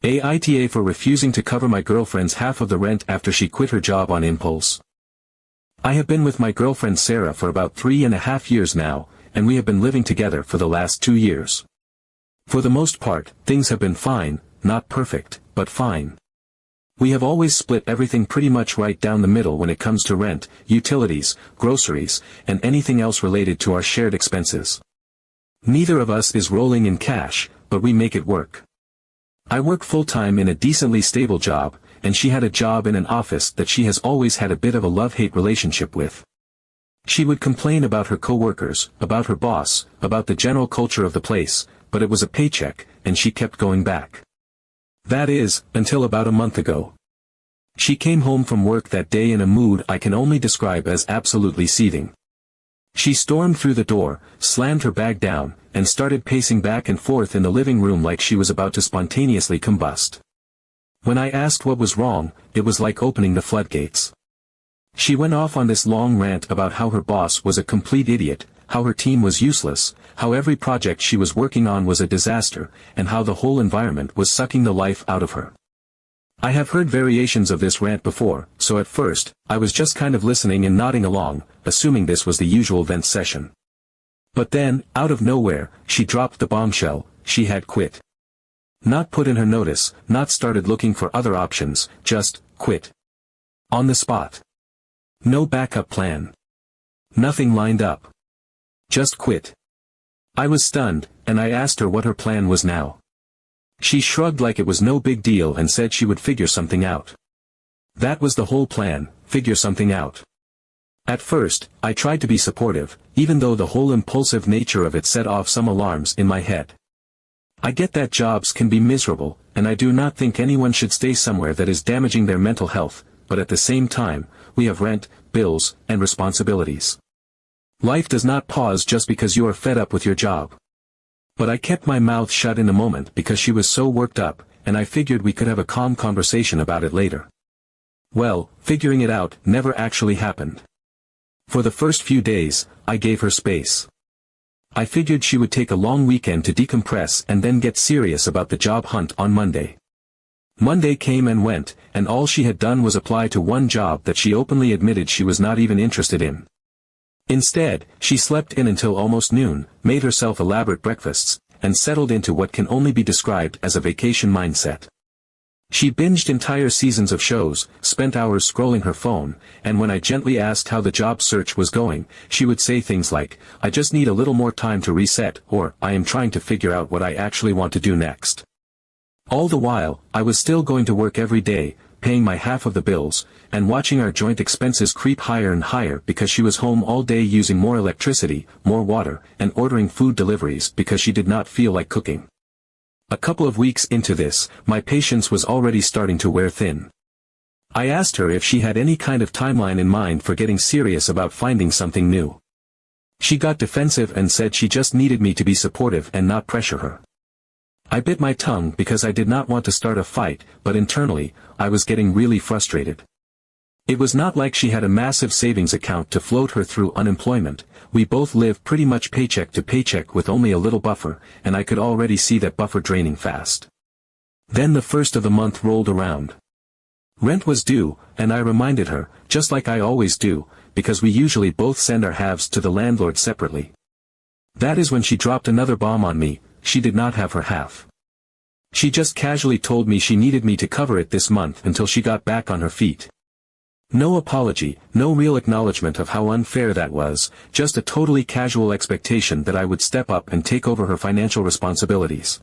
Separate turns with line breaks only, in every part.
AITA for refusing to cover my girlfriend's half of the rent after she quit her job on impulse. I have been with my girlfriend Sarah for about 3.5 years now, and we have been living together for the last 2 years. For the most part, things have been fine, not perfect, but fine. We have always split everything pretty much right down the middle when it comes to rent, utilities, groceries, and anything else related to our shared expenses. Neither of us is rolling in cash, but we make it work. I work full-time in a decently stable job, and she had a job in an office that she has always had a bit of a love-hate relationship with. She would complain about her coworkers, about her boss, about the general culture of the place, but it was a paycheck, and she kept going back. That is, until about a month ago. She came home from work that day in a mood I can only describe as absolutely seething. She stormed through the door, slammed her bag down, and started pacing back and forth in the living room like she was about to spontaneously combust. When I asked what was wrong, it was like opening the floodgates. She went off on this long rant about how her boss was a complete idiot, how her team was useless, how every project she was working on was a disaster, and how the whole environment was sucking the life out of her. I have heard variations of this rant before, so at first, I was just kind of listening and nodding along, assuming this was the usual vent session. But then, out of nowhere, she dropped the bombshell: she had quit. Not put in her notice, not started looking for other options, just quit. On the spot. No backup plan. Nothing lined up. Just quit. I was stunned, and I asked her what her plan was now. She shrugged like it was no big deal and said she would figure something out. That was the whole plan, figure something out. At first, I tried to be supportive, even though the whole impulsive nature of it set off some alarms in my head. I get that jobs can be miserable, and I do not think anyone should stay somewhere that is damaging their mental health, but at the same time, we have rent, bills, and responsibilities. Life does not pause just because you are fed up with your job. But I kept my mouth shut in a moment because she was so worked up, and I figured we could have a calm conversation about it later. Well, figuring it out never actually happened. For the first few days, I gave her space. I figured she would take a long weekend to decompress and then get serious about the job hunt on Monday. Monday came and went, and all she had done was apply to one job that she openly admitted she was not even interested in. Instead, she slept in until almost noon, made herself elaborate breakfasts, and settled into what can only be described as a vacation mindset. She binged entire seasons of shows, spent hours scrolling her phone, and when I gently asked how the job search was going, she would say things like, "I just need a little more time to reset," or "I am trying to figure out what I actually want to do next." All the while, I was still going to work every day, paying my half of the bills, and watching our joint expenses creep higher and higher because she was home all day using more electricity, more water, and ordering food deliveries because she did not feel like cooking. A couple of weeks into this, my patience was already starting to wear thin. I asked her if she had any kind of timeline in mind for getting serious about finding something new. She got defensive and said she just needed me to be supportive and not pressure her. I bit my tongue because I did not want to start a fight, but internally, I was getting really frustrated. It was not like she had a massive savings account to float her through unemployment. We both live pretty much paycheck to paycheck with only a little buffer, and I could already see that buffer draining fast. Then the first of the month rolled around. Rent was due, and I reminded her, just like I always do, because we usually both send our halves to the landlord separately. That is when she dropped another bomb on me: she did not have her half. She just casually told me she needed me to cover it this month until she got back on her feet. No apology, no real acknowledgement of how unfair that was, just a totally casual expectation that I would step up and take over her financial responsibilities.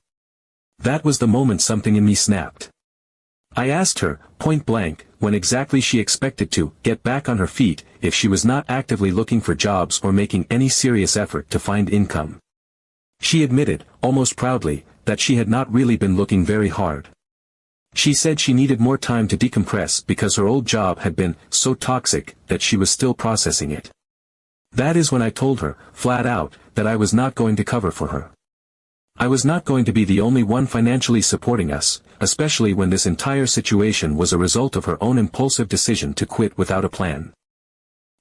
That was the moment something in me snapped. I asked her, point blank, when exactly she expected to get back on her feet, if she was not actively looking for jobs or making any serious effort to find income. She admitted, almost proudly, that she had not really been looking very hard. She said she needed more time to decompress because her old job had been so toxic that she was still processing it. That is when I told her, flat out, that I was not going to cover for her. I was not going to be the only one financially supporting us, especially when this entire situation was a result of her own impulsive decision to quit without a plan.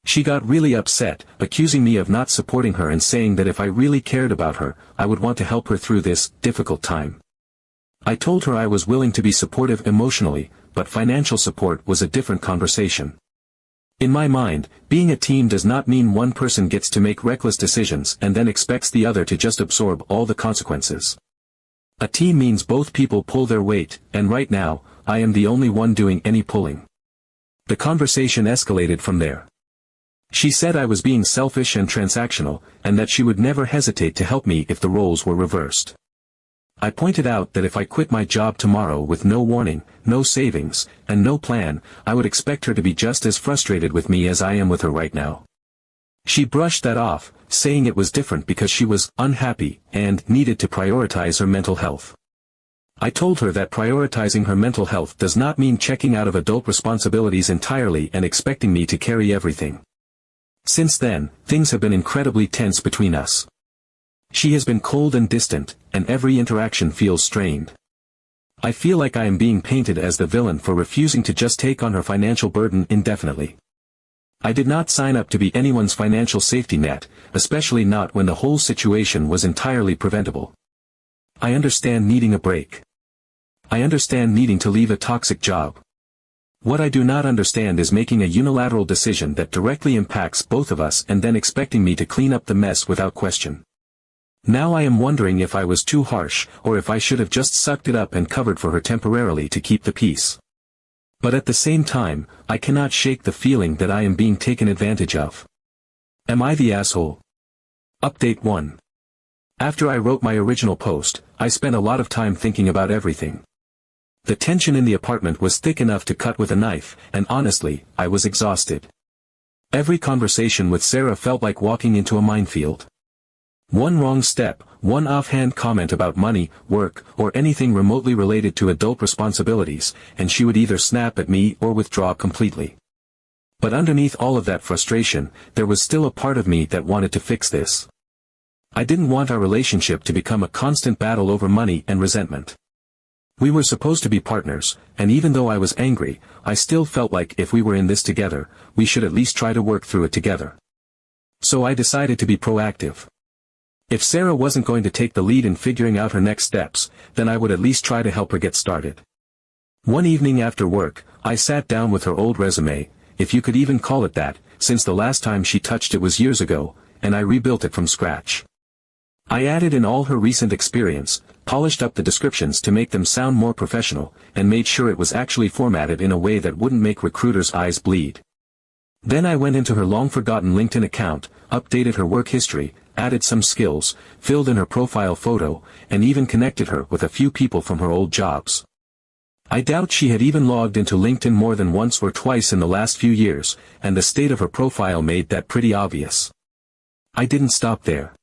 She got really upset, accusing me of not supporting her and saying that if I really cared about her, I would want to help her through this difficult time. I told her I was willing to be supportive emotionally, but financial support was a different conversation. In my mind, being a team does not mean one person gets to make reckless decisions and then expects the other to just absorb all the consequences. A team means both people pull their weight, and right now, I am the only one doing any pulling. The conversation escalated from there. She said I was being selfish and transactional, and that she would never hesitate to help me if the roles were reversed. I pointed out that if I quit my job tomorrow with no warning, no savings, and no plan, I would expect her to be just as frustrated with me as I am with her right now. She brushed that off, saying it was different because she was unhappy and needed to prioritize her mental health. I told her that prioritizing her mental health does not mean checking out of adult responsibilities entirely and expecting me to carry everything. Since then, things have been incredibly tense between us. She has been cold and distant, and every interaction feels strained. I feel like I am being painted as the villain for refusing to just take on her financial burden indefinitely. I did not sign up to be anyone's financial safety net, especially not when the whole situation was entirely preventable. I understand needing a break. I understand needing to leave a toxic job. What I do not understand is making a unilateral decision that directly impacts both of us and then expecting me to clean up the mess without question. Now I am wondering if I was too harsh, or if I should have just sucked it up and covered for her temporarily to keep the peace. But at the same time, I cannot shake the feeling that I am being taken advantage of. Am I the asshole? Update 1. After I wrote my original post, I spent a lot of time thinking about everything. The tension in the apartment was thick enough to cut with a knife, and honestly, I was exhausted. Every conversation with Sarah felt like walking into a minefield. One wrong step, one offhand comment about money, work, or anything remotely related to adult responsibilities, and she would either snap at me or withdraw completely. But underneath all of that frustration, there was still a part of me that wanted to fix this. I didn't want our relationship to become a constant battle over money and resentment. We were supposed to be partners, and even though I was angry, I still felt like if we were in this together, we should at least try to work through it together. So I decided to be proactive. If Sarah wasn't going to take the lead in figuring out her next steps, then I would at least try to help her get started. One evening after work, I sat down with her old resume, if you could even call it that, since the last time she touched it was years ago, and I rebuilt it from scratch. I added in all her recent experience, polished up the descriptions to make them sound more professional, and made sure it was actually formatted in a way that wouldn't make recruiters' eyes bleed. Then I went into her long-forgotten LinkedIn account, updated her work history, added some skills, filled in her profile photo, and even connected her with a few people from her old jobs. I doubt she had even logged into LinkedIn more than once or twice in the last few years, and the state of her profile made that pretty obvious. I didn't stop there.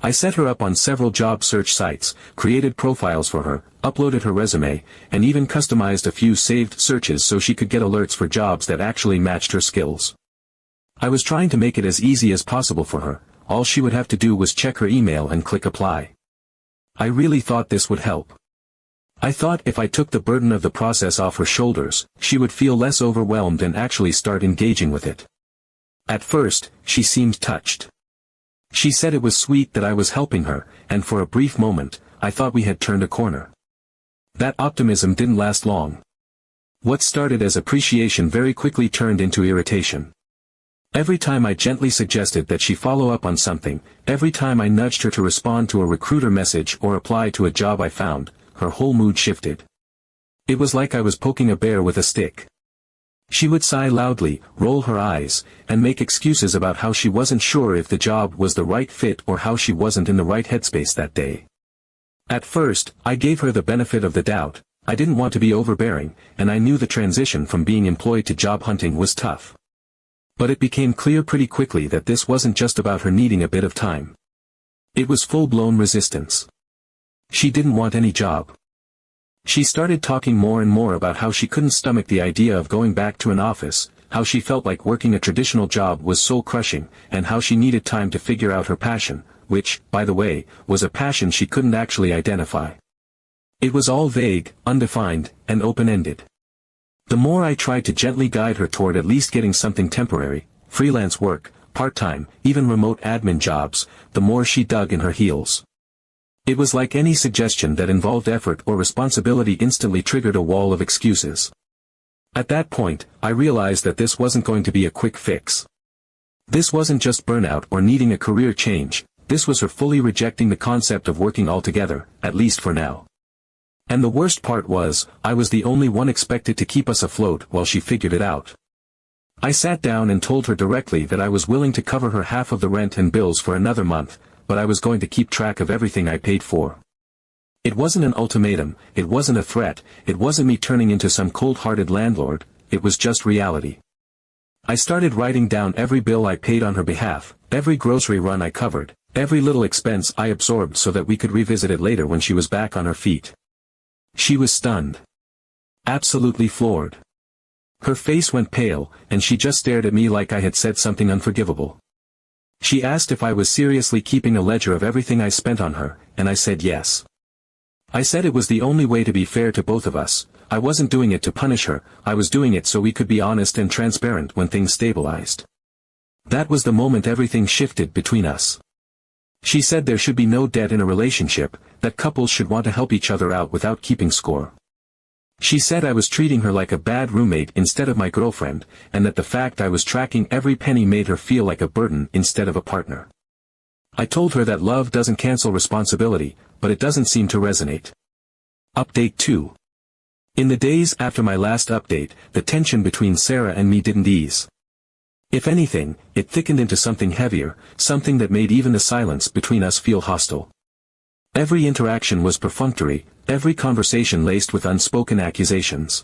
I set her up on several job search sites, created profiles for her, uploaded her resume, and even customized a few saved searches so she could get alerts for jobs that actually matched her skills. I was trying to make it as easy as possible for her. All she would have to do was check her email and click apply. I really thought this would help. I thought if I took the burden of the process off her shoulders, she would feel less overwhelmed and actually start engaging with it. At first, she seemed touched. She said it was sweet that I was helping her, and for a brief moment, I thought we had turned a corner. That optimism didn't last long. What started as appreciation very quickly turned into irritation. Every time I gently suggested that she follow up on something, every time I nudged her to respond to a recruiter message or apply to a job I found, her whole mood shifted. It was like I was poking a bear with a stick. She would sigh loudly, roll her eyes, and make excuses about how she wasn't sure if the job was the right fit or how she wasn't in the right headspace that day. At first, I gave her the benefit of the doubt. I didn't want to be overbearing, and I knew the transition from being employed to job hunting was tough. But it became clear pretty quickly that this wasn't just about her needing a bit of time. It was full-blown resistance. She didn't want any job. She started talking more and more about how she couldn't stomach the idea of going back to an office, how she felt like working a traditional job was soul-crushing, and how she needed time to figure out her passion, which, by the way, was a passion she couldn't actually identify. It was all vague, undefined, and open-ended. The more I tried to gently guide her toward at least getting something temporary, freelance work, part-time, even remote admin jobs, the more she dug in her heels. It was like any suggestion that involved effort or responsibility instantly triggered a wall of excuses. At that point, I realized that this wasn't going to be a quick fix. This wasn't just burnout or needing a career change, this was her fully rejecting the concept of working altogether, at least for now. And the worst part was, I was the only one expected to keep us afloat while she figured it out. I sat down and told her directly that I was willing to cover her half of the rent and bills for another month, but I was going to keep track of everything I paid for. It wasn't an ultimatum, it wasn't a threat, it wasn't me turning into some cold-hearted landlord, it was just reality. I started writing down every bill I paid on her behalf, every grocery run I covered, every little expense I absorbed so that we could revisit it later when she was back on her feet. She was stunned. Absolutely floored. Her face went pale, and she just stared at me like I had said something unforgivable. She asked if I was seriously keeping a ledger of everything I spent on her, and I said yes. I said it was the only way to be fair to both of us. I wasn't doing it to punish her, I was doing it so we could be honest and transparent when things stabilized. That was the moment everything shifted between us. She said there should be no debt in a relationship, that couples should want to help each other out without keeping score. She said I was treating her like a bad roommate instead of my girlfriend, and that the fact I was tracking every penny made her feel like a burden instead of a partner. I told her that love doesn't cancel responsibility, but it doesn't seem to resonate. Update 2. In the days after my last update, the tension between Sarah and me didn't ease. If anything, it thickened into something heavier, something that made even the silence between us feel hostile. Every interaction was perfunctory, every conversation laced with unspoken accusations.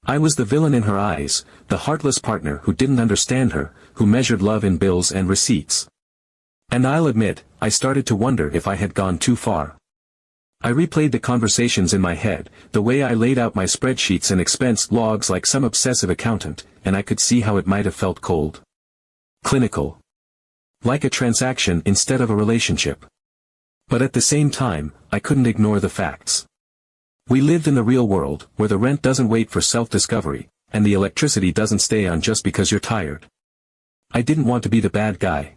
I was the villain in her eyes, the heartless partner who didn't understand her, who measured love in bills and receipts. And I'll admit, I started to wonder if I had gone too far. I replayed the conversations in my head, the way I laid out my spreadsheets and expense logs like some obsessive accountant, and I could see how it might have felt cold. Clinical. Like a transaction instead of a relationship. But at the same time, I couldn't ignore the facts. We lived in the real world, where the rent doesn't wait for self-discovery, and the electricity doesn't stay on just because you're tired. I didn't want to be the bad guy.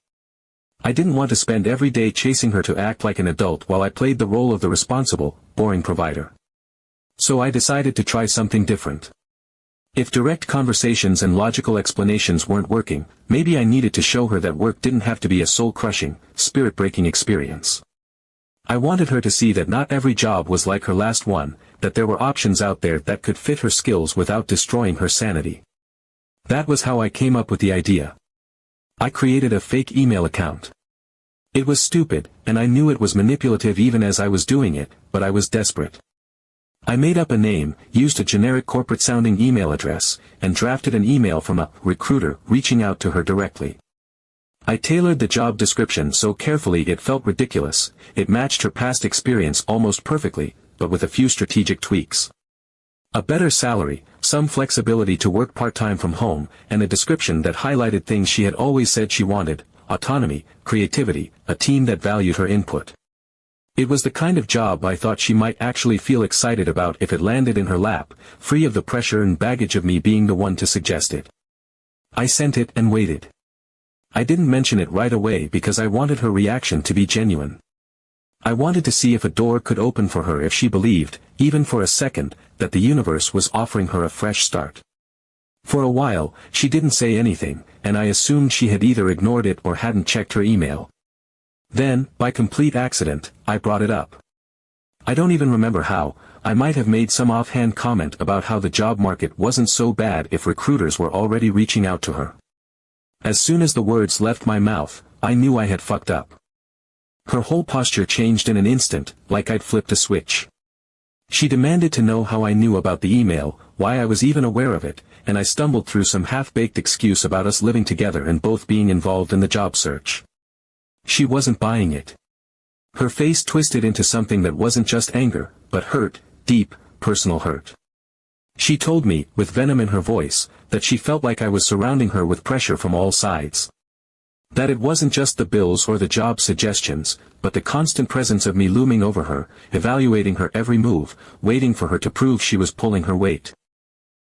I didn't want to spend every day chasing her to act like an adult while I played the role of the responsible, boring provider. So I decided to try something different. If direct conversations and logical explanations weren't working, maybe I needed to show her that work didn't have to be a soul-crushing, spirit-breaking experience. I wanted her to see that not every job was like her last one, that there were options out there that could fit her skills without destroying her sanity. That was how I came up with the idea. I created a fake email account. It was stupid, and I knew it was manipulative even as I was doing it, but I was desperate. I made up a name, used a generic corporate-sounding email address, and drafted an email from a recruiter reaching out to her directly. I tailored the job description so carefully it felt ridiculous, it matched her past experience almost perfectly, but with a few strategic tweaks. A better salary, some flexibility to work part-time from home, and a description that highlighted things she had always said she wanted: autonomy, creativity, a team that valued her input. It was the kind of job I thought she might actually feel excited about if it landed in her lap, free of the pressure and baggage of me being the one to suggest it. I sent it and waited. I didn't mention it right away because I wanted her reaction to be genuine. I wanted to see if a door could open for her if she believed, even for a second, that the universe was offering her a fresh start. For a while, she didn't say anything, and I assumed she had either ignored it or hadn't checked her email. Then, by complete accident, I brought it up. I don't even remember how. I might have made some offhand comment about how the job market wasn't so bad if recruiters were already reaching out to her. As soon as the words left my mouth, I knew I had fucked up. Her whole posture changed in an instant, like I'd flipped a switch. She demanded to know how I knew about the email, why I was even aware of it, and I stumbled through some half-baked excuse about us living together and both being involved in the job search. She wasn't buying it. Her face twisted into something that wasn't just anger, but hurt, deep, personal hurt. She told me, with venom in her voice, that she felt like I was surrounding her with pressure from all sides. That it wasn't just the bills or the job suggestions, but the constant presence of me looming over her, evaluating her every move, waiting for her to prove she was pulling her weight.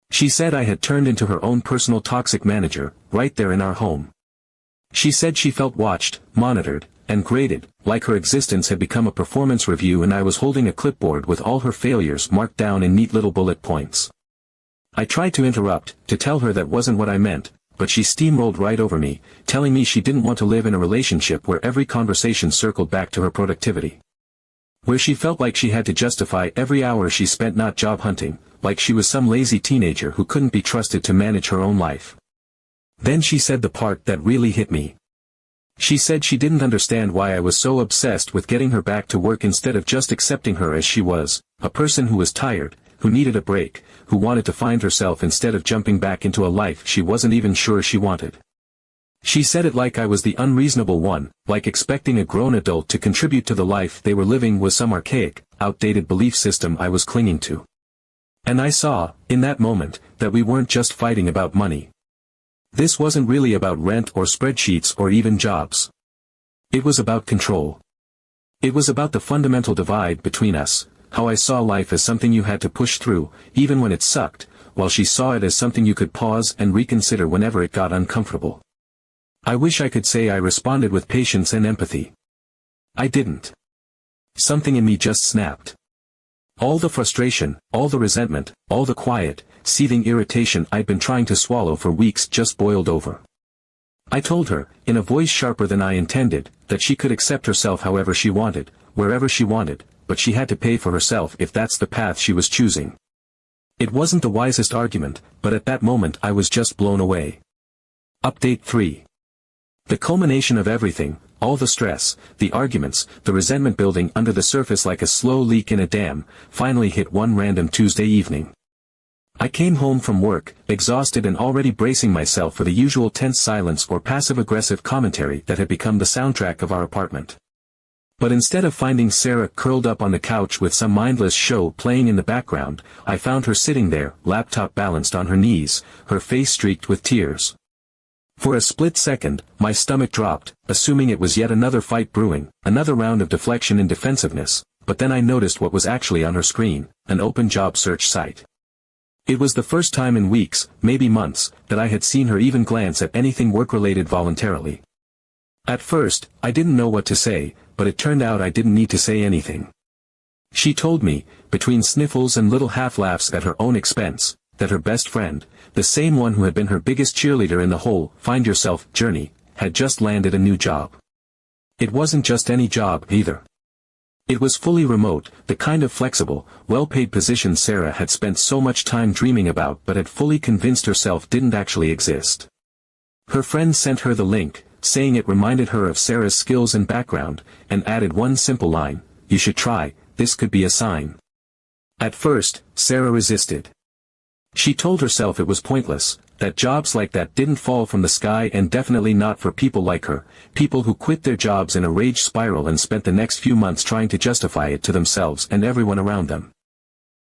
She said I had turned into her own personal toxic manager, right there in our home. She said she felt watched, monitored, and graded, like her existence had become a performance review and I was holding a clipboard with all her failures marked down in neat little bullet points. I tried to interrupt, to tell her that wasn't what I meant, but she steamrolled right over me, telling me she didn't want to live in a relationship where every conversation circled back to her productivity. Where she felt like she had to justify every hour she spent not job hunting, like she was some lazy teenager who couldn't be trusted to manage her own life. Then she said the part that really hit me. She said she didn't understand why I was so obsessed with getting her back to work instead of just accepting her as she was, a person who was tired, who needed a break, who wanted to find herself instead of jumping back into a life she wasn't even sure she wanted. She said it like I was the unreasonable one, like expecting a grown adult to contribute to the life they were living was some archaic, outdated belief system I was clinging to. And I saw, in that moment, that we weren't just fighting about money. This wasn't really about rent or spreadsheets or even jobs. It was about control. It was about the fundamental divide between us, how I saw life as something you had to push through, even when it sucked, while she saw it as something you could pause and reconsider whenever it got uncomfortable. I wish I could say I responded with patience and empathy. I didn't. Something in me just snapped. All the frustration, all the resentment, all the quiet, seething irritation I'd been trying to swallow for weeks just boiled over. I told her, in a voice sharper than I intended, that she could accept herself however she wanted, wherever she wanted, but she had to pay for herself if that's the path she was choosing. It wasn't the wisest argument, but at that moment I was just blown away. Update 3. The culmination of everything, all the stress, the arguments, the resentment building under the surface like a slow leak in a dam, finally hit one random Tuesday evening. I came home from work, exhausted and already bracing myself for the usual tense silence or passive-aggressive commentary that had become the soundtrack of our apartment. But instead of finding Sarah curled up on the couch with some mindless show playing in the background, I found her sitting there, laptop balanced on her knees, her face streaked with tears. For a split second, my stomach dropped, assuming it was yet another fight brewing, another round of deflection and defensiveness, but then I noticed what was actually on her screen, an open job search site. It was the first time in weeks, maybe months, that I had seen her even glance at anything work-related voluntarily. At first, I didn't know what to say, but it turned out I didn't need to say anything. She told me, between sniffles and little half-laughs at her own expense, that her best friend, the same one who had been her biggest cheerleader in the whole find yourself journey, had just landed a new job. It wasn't just any job, either. It was fully remote, the kind of flexible, well-paid position Sarah had spent so much time dreaming about but had fully convinced herself didn't actually exist. Her friend sent her the link, saying it reminded her of Sarah's skills and background, and added one simple line, "You should try, this could be a sign." At first, Sarah resisted. She told herself it was pointless, that jobs like that didn't fall from the sky and definitely not for people like her, people who quit their jobs in a rage spiral and spent the next few months trying to justify it to themselves and everyone around them.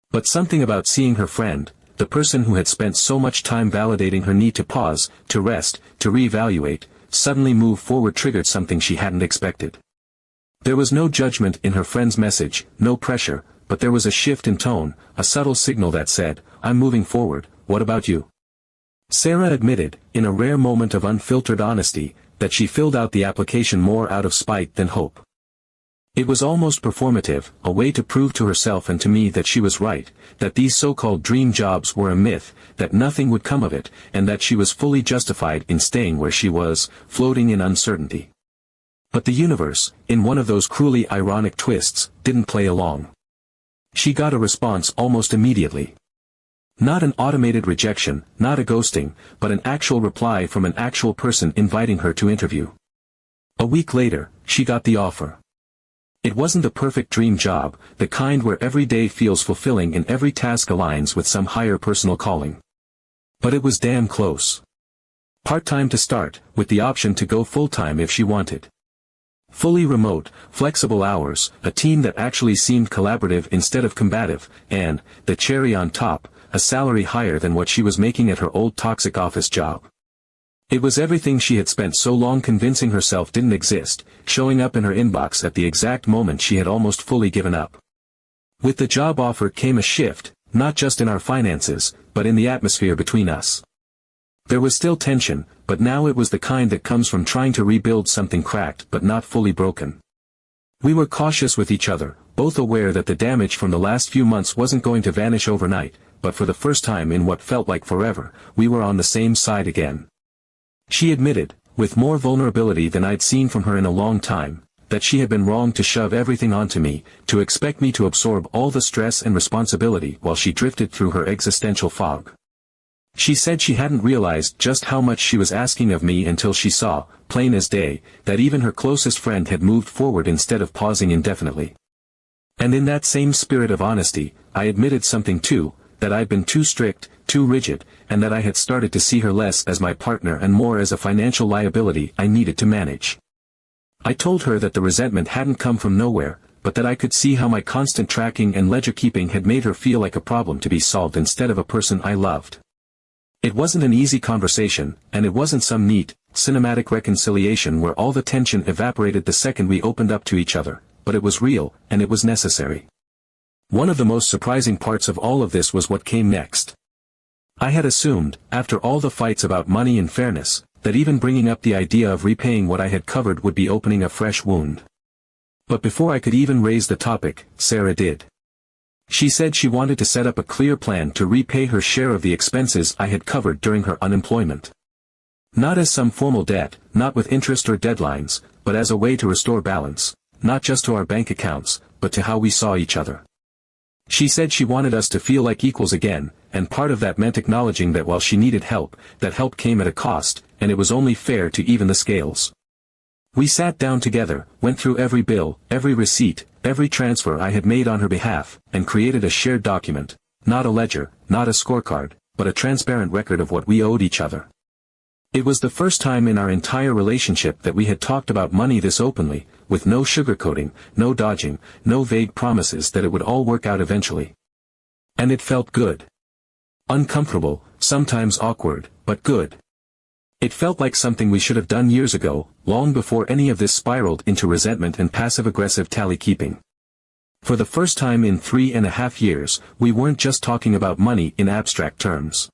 But something about seeing her friend, the person who had spent so much time validating her need to pause, to rest, to reevaluate, suddenly move forward triggered something she hadn't expected. There was no judgment in her friend's message, no pressure, but there was a shift in tone, a subtle signal that said, "I'm moving forward, what about you?" Sarah admitted, in a rare moment of unfiltered honesty, that she filled out the application more out of spite than hope. It was almost performative, a way to prove to herself and to me that she was right, that these so-called dream jobs were a myth, that nothing would come of it, and that she was fully justified in staying where she was, floating in uncertainty. But the universe, in one of those cruelly ironic twists, didn't play along. She got a response almost immediately. Not an automated rejection, not a ghosting, but an actual reply from an actual person inviting her to interview. A week later, she got the offer. It wasn't the perfect dream job, the kind where every day feels fulfilling and every task aligns with some higher personal calling. But it was damn close. Part-time to start, with the option to go full-time if she wanted. Fully remote, flexible hours, a team that actually seemed collaborative instead of combative, and, the cherry on top, a salary higher than what she was making at her old toxic office job. It was everything she had spent so long convincing herself didn't exist, showing up in her inbox at the exact moment she had almost fully given up. With the job offer came a shift, not just in our finances, but in the atmosphere between us. There was still tension, but now it was the kind that comes from trying to rebuild something cracked but not fully broken. We were cautious with each other, both aware that the damage from the last few months wasn't going to vanish overnight, but for the first time in what felt like forever, we were on the same side again. She admitted, with more vulnerability than I'd seen from her in a long time, that she had been wrong to shove everything onto me, to expect me to absorb all the stress and responsibility while she drifted through her existential fog. She said she hadn't realized just how much she was asking of me until she saw, plain as day, that even her closest friend had moved forward instead of pausing indefinitely. And in that same spirit of honesty, I admitted something too, that I'd been too strict, too rigid, and that I had started to see her less as my partner and more as a financial liability I needed to manage. I told her that the resentment hadn't come from nowhere, but that I could see how my constant tracking and ledger-keeping had made her feel like a problem to be solved instead of a person I loved. It wasn't an easy conversation, and it wasn't some neat, cinematic reconciliation where all the tension evaporated the second we opened up to each other, but it was real, and it was necessary. One of the most surprising parts of all of this was what came next. I had assumed, after all the fights about money and fairness, that even bringing up the idea of repaying what I had covered would be opening a fresh wound. But before I could even raise the topic, Sarah did. She said she wanted to set up a clear plan to repay her share of the expenses I had covered during her unemployment. Not as some formal debt, not with interest or deadlines, but as a way to restore balance, not just to our bank accounts, but to how we saw each other. She said she wanted us to feel like equals again, and part of that meant acknowledging that while she needed help, that help came at a cost, and it was only fair to even the scales. We sat down together, went through every bill, every receipt, every transfer I had made on her behalf, and created a shared document, not a ledger, not a scorecard, but a transparent record of what we owed each other. It was the first time in our entire relationship that we had talked about money this openly, with no sugarcoating, no dodging, no vague promises that it would all work out eventually. And it felt good. Uncomfortable, sometimes awkward, but good. It felt like something we should have done years ago, long before any of this spiraled into resentment and passive-aggressive tally-keeping. For the first time in 3.5 years, we weren't just talking about money in abstract terms.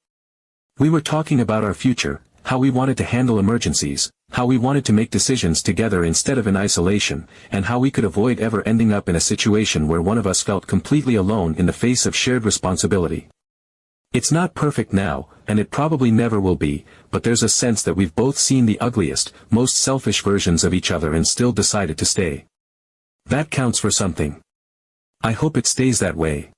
We were talking about our future, how we wanted to handle emergencies, how we wanted to make decisions together instead of in isolation, and how we could avoid ever ending up in a situation where one of us felt completely alone in the face of shared responsibility. It's not perfect now, and it probably never will be, but there's a sense that we've both seen the ugliest, most selfish versions of each other and still decided to stay. That counts for something. I hope it stays that way.